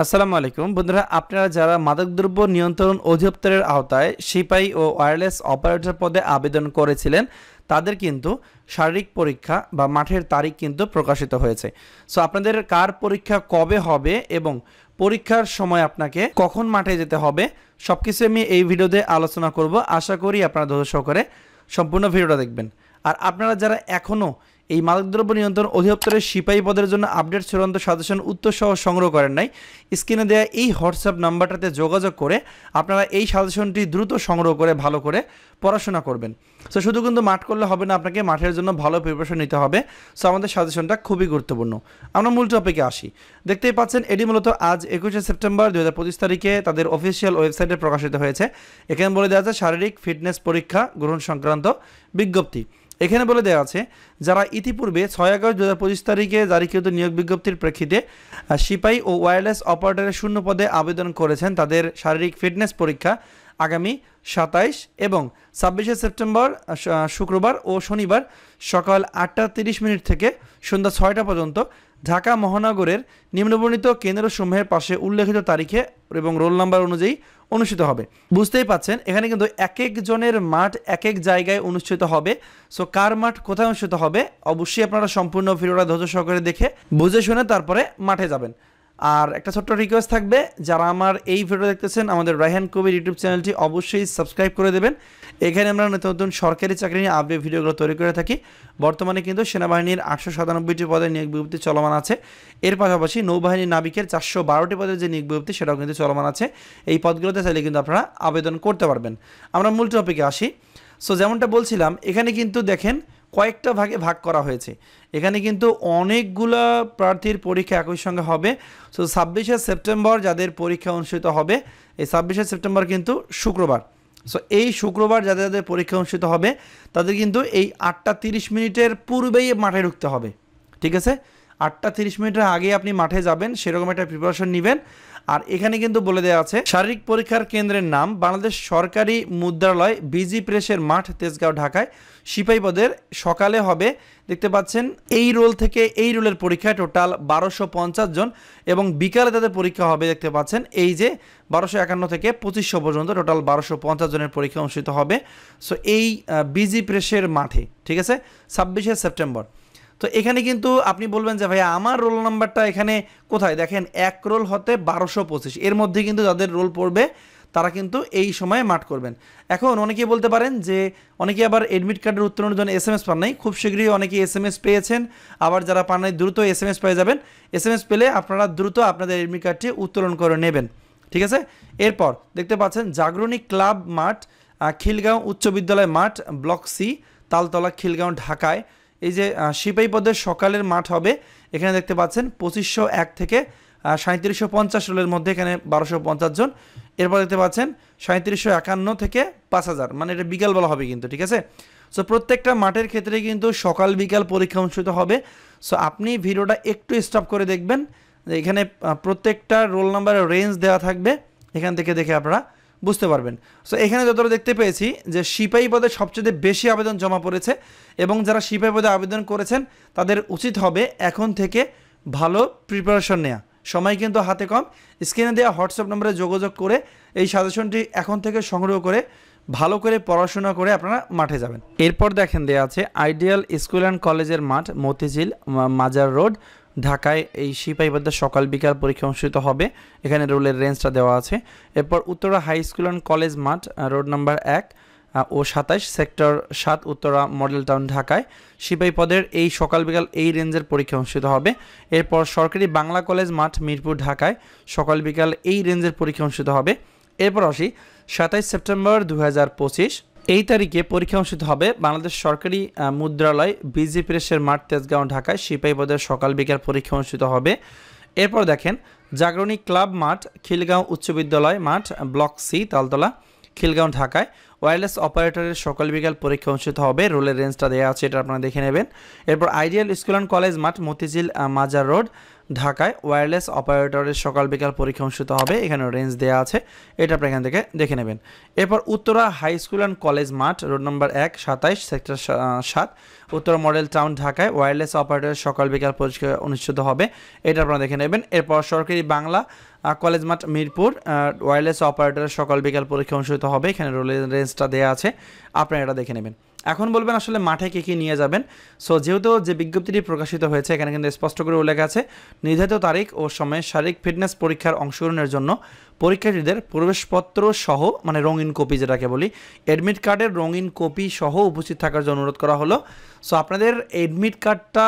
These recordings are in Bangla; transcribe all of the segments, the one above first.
আসসালামু আলাইকুম বন্ধুরা, আপনারা যারা মাদকদ্রব্য নিয়ন্ত্রণ অধিদপ্তরের আওতায় সিপাই ও ওয়্যারলেস অপারেটর পদে আবেদন করেছিলেন তাদের কিন্তু শারীরিক পরীক্ষা বা মাঠের তারিখ কিন্তু প্রকাশিত হয়েছে। সো আপনাদের কার পরীক্ষা কবে হবে এবং পরীক্ষার সময় আপনাকে কখন মাঠে যেতে হবে সবকিছু আমি এই ভিডিওতে আলোচনা করব। আশা করি আপনারা ধৈর্য সহকারে সম্পূর্ণ ভিডিওটা দেখবেন। আর আপনারা যারা এখনও এই মাদকদ্রব্য নিয়ন্ত্রণ অধিদপ্তরের সিপাহী পদের জন্য আপডেট চূড়ান্ত সাজেশন উত্তর সহ সংগ্রহ করেন নাই, স্ক্রিনে দেওয়া এই হোয়াটসঅ্যাপ নাম্বারটাতে যোগাযোগ করে আপনারা এই সাজেশনটি দ্রুত সংগ্রহ করে ভালো করে পড়াশোনা করবেন। সো শুধু কিন্তু মাঠ করলে হবে না, আপনাকে মাঠের জন্য ভালো প্রিপারেশন নিতে হবে। সো আমাদের সাজেশনটা খুবই গুরুত্বপূর্ণ। আমরা মূল টপিকে আসি। দেখতেই পাচ্ছেন এটি মূলত আজ 21শে সেপ্টেম্বর 2025 তারিখে তাদের অফিসিয়াল ওয়েবসাইটে প্রকাশিত হয়েছে। এখানে বলে দেওয়া আছে শারীরিক ফিটনেস পরীক্ষা গ্রহণ সংক্রান্ত বিজ্ঞপ্তি। এখানে বলে দেওয়া আছে যারা ইতিপূর্বে 6 আগস্ট 2025 তারিখে জারিকৃত নিয়োগ বিজ্ঞপ্তির প্রেক্ষিতে সিপাহী ও ওয়্যারলেস অপারেটরের শূন্য পদে আবেদন করেছেন তাদের শারীরিক ফিটনেস পরীক্ষা আগামী 27 এবং 26শে সেপ্টেম্বর শুক্রবার ও শনিবার সকাল 8:30 থেকে সন্ধ্যা 6টা পর্যন্ত ঢাকা মহানগরের নিম্নবর্ণিত কেন্দ্রসমূহের পাশে উল্লেখিত তারিখে এবং রোল নাম্বার অনুযায়ী অনুষ্ঠিত হবে। বুঝতেই পাচ্ছেন এখানে কিন্তু এক এক জনের মাঠ এক এক জায়গায় অনুষ্ঠিত হবে। সো কার মাঠ কোথায় অনুষ্ঠিত হবে অবশ্যই আপনারা সম্পূর্ণ ভিডিওটা ধৈর্য সহকারে দেখে বুঝে শুনে তারপরে মাঠে যাবেন। আর একটা ছোট্ট রিকোয়েস্ট থাকবে, যারা আমার এই ভিডিও দেখতেছেন আমাদের রায়হান কবির ইউটিউব চ্যানেলটি অবশ্যই সাবস্ক্রাইব করে দেবেন। এখানে আমরা নতুন নতুন সরকারি চাকরি নিয়ে আপডেট ভিডিওগুলো তৈরি করে থাকি। বর্তমানে কিন্তু সেনাবাহিনীর 897টি পদে নিয়োগ বিজ্ঞপ্তি চলমান আছে। এর পাশাপাশি নৌবাহিনী নাবিকের 412টি পদের যে নিয়োগ বিজ্ঞপ্তি সেটাও কিন্তু চলমান আছে। এই পদগুলোতে চাইলে কিন্তু আপনারা আবেদন করতে পারবেন। আমরা মূল টপিকে আসি। সো যেমনটা বলছিলাম এখানে কিন্তু দেখেন কয়েকটা ভাগে ভাগ করা হয়েছে। এখানে কিন্তু অনেকগুলা প্রার্থীর পরীক্ষা একই সঙ্গে হবে। সো 26শে সেপ্টেম্বর যাদের পরীক্ষা অনুষ্ঠিত হবে, এই 26শে সেপ্টেম্বর কিন্তু শুক্রবার। সো এই শুক্রবার যাদের যাদের পরীক্ষা অনুষ্ঠিত হবে তাদের কিন্তু এই 8:30 পূর্বেই মাঠে ঢুকতে হবে। ঠিক আছে, 8:30 আগে আপনি মাঠে যাবেন, সেরকম একটা প্রিপারেশন নেবেন। আর এখানে কিন্তু বলে দেওয়া আছে শারীরিক পরীক্ষার কেন্দ্রের নাম বাংলাদেশ সরকারি মুদ্রালয়, বিজি প্রেসের মাঠ, তেজগাঁও, ঢাকায়। সিপাহী পদের সকালে হবে, দেখতে পাচ্ছেন এই রোল থেকে এই রোলের পরীক্ষা টোটাল 1250 জন এবং বিকালে তাদের পরীক্ষা হবে, দেখতে পাচ্ছেন এই যে 1251 থেকে 2500 পর্যন্ত টোটাল 1250 জনের পরীক্ষা অনুষ্ঠিত হবে। সো এই বিজি প্রেসের মাঠে, ঠিক আছে, 26শে সেপ্টেম্বর। তো এখানে কিন্তু আপনি বলবেন যে ভাই আমার রোল নাম্বারটা এখানে কোথায়, দেখেন এক রোল হতে 1225, এর মধ্যে কিন্তু যাদের রোল পড়বে তারা কিন্তু এই সময়ে মাঠ করবেন। এখন অনেকেই বলতে পারেন যে অনেকে আবার এডমিট কার্ডের উত্তোলনের জন্য SMS পান নাই, খুব শীঘ্রই অনেকে SMS পেয়েছেন, আবার যারা পান নাই দ্রুত SMS পেয়ে যাবেন। SMS পেলে আপনারা দ্রুত আপনাদের এডমিট কার্ডটি উত্তোলন করে নেবেন। ঠিক আছে, এরপর দেখতে পাচ্ছেন জাগরণী ক্লাব মাঠ, খিলগাঁও উচ্চ বিদ্যালয় মাঠ, ব্লক সি, তালতলা, খিলগাঁও, ঢাকায়। এই যে সিপাহী পদের সকালের মাঠ হবে, এখানে দেখতে পাচ্ছেন 2501 থেকে 3750 রোলের মধ্যে এখানে 1250 জন। এরপর দেখতে পাচ্ছেন 3751 থেকে 5000, মানে এটা বিকালবেলা হবে কিন্তু। ঠিক আছে, সো প্রত্যেকটা মাঠের ক্ষেত্রে কিন্তু সকাল বিকাল পরীক্ষা অনুষ্ঠিত হবে। সো আপনি ভিডিওটা একটু স্টপ করে দেখবেন, এখানে প্রত্যেকটা রোল নাম্বারের রেঞ্জ দেওয়া থাকবে, এখান থেকে দেখে আপনারা বুঝতে পারবেন। সো এখানে যতটা দেখতে পেয়েছি যে সিপাহী পদে সবচেয়ে বেশি আবেদন জমা পড়েছে এবং যারা সিপাহী পদে আবেদন করেছেন তাদের উচিত হবে এখন থেকে ভালো প্রিপারেশন নেওয়া। সময় কিন্তু হাতে কম, স্ক্রিনে দেওয়া হোয়াটসঅ্যাপ নম্বরে যোগাযোগ করে এই সাজেশনটি এখন থেকে সংগ্রহ করে ভালো করে পড়াশোনা করে আপনারা মাঠে যাবেন। এরপর দেখেন দেওয়া আছে আইডিয়াল স্কুল অ্যান্ড কলেজের মাঠ, মতিঝিল, মাজার রোড, ঢাকায়। এই সিপাহী পদের সকাল বিকাল পরীক্ষা অনুষ্ঠিত হবে, এখানে রোলের রেঞ্জটা দেওয়া আছে। এরপর Uttara high school and college মাঠ, রোড নাম্বার 1 ও 27, সেক্টর 7, উত্তরা মডেল টাউন, ঢাকায়। সিপাহী পদের এই সকাল বিকাল এই রেঞ্জের পরীক্ষা অনুষ্ঠিত হবে। এরপর সরকারি বাংলা কলেজ মাঠ, মিরপুর, ঢাকায়, সকাল বিকাল এই রেঞ্জের পরীক্ষা অনুষ্ঠিত হবে। এরপর আসি 27 সেপ্টেম্বর 2025, এই তারিখে পরীক্ষা অনুষ্ঠিত হবে বাংলাদেশ সরকারি মুদ্রালয়, বিজি প্রেসের মাঠ, তেজগাঁও, ঢাকায়। সিপাহী পদের সকাল বিকাল পরীক্ষা অনুষ্ঠিত হবে। এরপর দেখেন জাগরণী ক্লাব মাঠ, খিলগাঁও উচ্চ বিদ্যালয় মাঠ, ব্লক সি, তালতলা, খিলগাঁও, ঢাকায়। ওয়্যারলেস অপারেটরের সকাল বিকাল পরীক্ষা অনুষ্ঠিত হবে, রোলের রেঞ্জটা দেওয়া আছে, এটা আপনারা দেখে নেবেন। এরপর আইডিয়াল স্কুল অ্যান্ড কলেজ মাঠ, মতিঝিল, মাজার রোড, ঢাকায় ওয়্যারলেস অপারেটরের সকাল বিকাল পরীক্ষা অনুষ্ঠিত হবে। এখানে রেঞ্জ দেওয়া আছে, এটা আপনি এখান থেকে দেখে নেবেন। এরপর Uttara high school and college মাঠ, road number 1, 27, sector 7, Uttara model town, ঢাকায় ওয়্যারলেস অপারেটরের সকাল বিকাল পরীক্ষা অনুষ্ঠিত হবে, এটা আপনারা দেখে নেবেন। এরপর সরকারি বাংলা কলেজ মাঠ মিরপুর, ওয়্যারলেস অপারেটরের সকাল বিকাল পরীক্ষা অনুষ্ঠিত হবে, এখানে রোলের রেঞ্জটা দেওয়া আছে, আপনারা এটা দেখে নেবেন। এখন বলবেন আসলে মাঠে কী নিয়ে যাবেন। সো যেহেতু যে বিজ্ঞপ্তিটি প্রকাশিত হয়েছে এখানে কিন্তু স্পষ্ট করে উল্লেখ আছে, নির্ধারিত তারিখ ও সময়ে শারীরিক ফিটনেস পরীক্ষার অংশগ্রহণের জন্য পরীক্ষার্থীদের প্রবেশপত্র সহ, মানে রঙিন কপি যেটাকে বলি, অ্যাডমিট কার্ডের রঙিন কপি সহ উপস্থিত থাকার জন্য অনুরোধ করা হলো। সো আপনাদের অ্যাডমিট কার্ডটা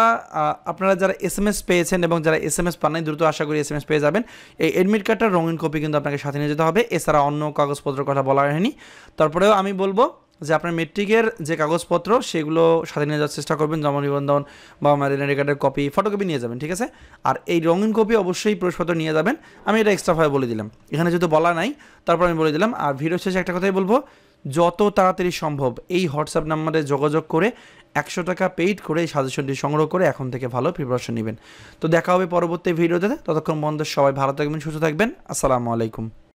আপনারা যারা SMS পেয়েছেন এবং যারা SMS পান নাই, দ্রুত আশা করি SMS পেয়ে যাবেন। এই অ্যাডমিট কার্ডটার রঙিন কপি কিন্তু আপনাকে সাথে নিয়ে যেতে হবে, এছাড়া অন্য কাগজপত্রের কথা বলা হয়নি। তারপরেও আমি বলবো যে আপনার মেট্রিকের যে কাগজপত্র সেগুলো সাথে নিয়ে যাওয়ার চেষ্টা করবেন, জন্ম নিবন্ধন বা আইডেন্টি কার্ডের কপি, ফটোকপি নিয়ে যাবেন, ঠিক আছে। আর এই রঙিন কপি অবশ্যই প্রবেশপত্র নিয়ে যাবেন, আমি এটা এক্সট্রাভাবে বলে দিলাম, এখানে যেহেতু বলা নাই তারপর আমি বলে দিলাম। আর ভিডিও শেষে একটা কথাই বলবো, যত তাড়াতাড়ি সম্ভব এই হোয়াটসঅ্যাপ নাম্বারে যোগাযোগ করে 100 টাকা পেইড করে এই সাজেশনটি সংগ্রহ করে এখন থেকে ভালো প্রিপারেশন নেবেন। তো দেখা হবে পরবর্তী ভিডিওতে, ততক্ষণ বন্ধু সবাই ভালো থাকবেন, সুস্থ থাকবেন, আসসালামু আলাইকুম।